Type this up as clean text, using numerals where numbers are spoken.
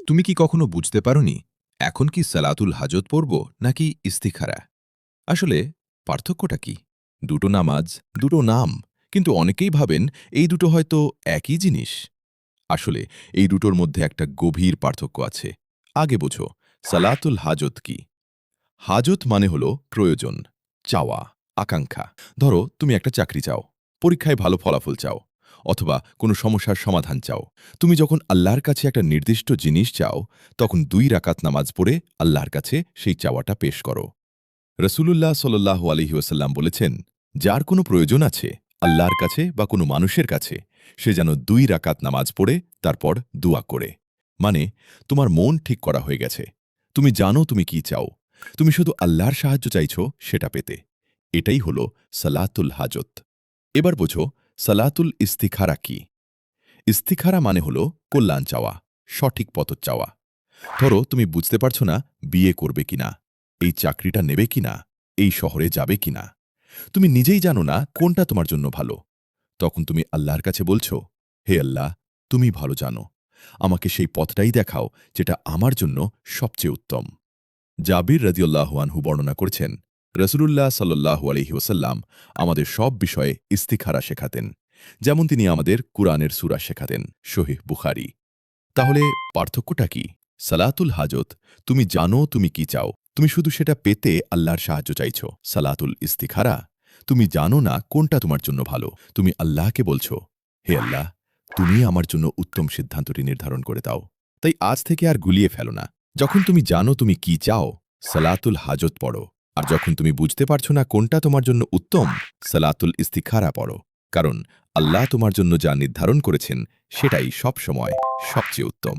তুমি কি কখনো বুঝতে পারোনি এখন কি সালাতুল হাজত পড়ব নাকি ইস্তিখারা? আসলে পার্থক্যটা কি? দুটো নামাজ, দুটো নাম, কিন্তু অনেকেই ভাবেন এই দুটো হয়তো একই জিনিস। আসলে এই দুটোর মধ্যে একটা গভীর পার্থক্য আছে। আগে বোঝো, সালাতুল হাজত কি? হাজত মানে হলো প্রয়োজন, চাওয়া, আকাঙ্ক্ষা। ধরো তুমি একটা চাকরি চাও, পরীক্ষায় ভালো ফলাফল চাও, অথবা কোনো সমস্যার সমাধান চাও। তুমি যখন আল্লাহর কাছে একটা নির্দিষ্ট জিনিস চাও, তখন 2 রাকাত নামাজ পড়ে আল্লাহর কাছে সেই চাওয়াটা পেশ করো। রসুলুল্লাহ সাল্লাল্লাহু আলাইহি ওয়াসাল্লাম বলেছেন, যার কোনো প্রয়োজন আছে আল্লাহর কাছে বা কোনো মানুষের কাছে, সে যেন 2 রাকাত নামাজ পড়ে তারপর দুয়া করে। মানে তোমার মন ঠিক করা হয়ে গেছে, তুমি জানো তুমি কি চাও, তুমি শুধু আল্লাহর সাহায্য চাইছো সেটা পেতে। এটাই হলো সালাতুল হাজত। এবার বোঝো, সালাতুল ইস্তিখারা কি? ইস্তিখারা মানে হলো কল্যাণ চাওয়া, সঠিক পথ চাওয়া। ধরো তুমি বুঝতে পারছো না বিয়ে করবে কিনা, এই চাকরিটা নেবে কিনা, এই শহরে যাবে কিনা। তুমি নিজেই জানো না কোনটা তোমার জন্য ভালো। তখন তুমি আল্লাহর কাছে বলছো, হে আল্লাহ, তুমি ভালো জানো, আমাকে সেই পথটাই দেখাও যেটা আমার জন্য সবচেয়ে উত্তম। জাবির রাদিয়াল্লাহু আনহু বর্ণনা করেছেন, রসুলুল্লাহ সাল্লাল্লাহু আলাইহি ওয়াসাল্লাম আমাদের সব বিষয়ে ইস্তিখারা শেখাতেন, যেমন তিনি আমাদের কুরআনের সূরা শেখাতেন। সহিহ বুখারী। তাহলে পার্থক্যটা কি? সালাতুল হাজত, তুমি জানো তুমি কি চাও, তুমি শুধু সেটা পেতে আল্লাহর সাহায্য চাইছো। সালাতুল ইস্তিখারা, তুমি জানো না কোনটা তোমার জন্য ভালো, তুমি আল্লাহকে বলছো, হে আল্লাহ, তুমি আমার জন্য উত্তম সিদ্ধান্তটি নির্ধারণ করে দাও। তাই আজ থেকে আর গুলিয়ে ফেলো না। যখন তুমি জানো তুমি কি চাও, সালাতুল হাজত পড়ো। আর যখন তুমি বুঝতে পারছো না কোনটা তোমার জন্য উত্তম, সালাতুল ইস্তিখারা পড়ো। কারণ আল্লাহ তোমার জন্য যা নির্ধারণ করেছেন সেটাই সব সময় সবচেয়ে উত্তম।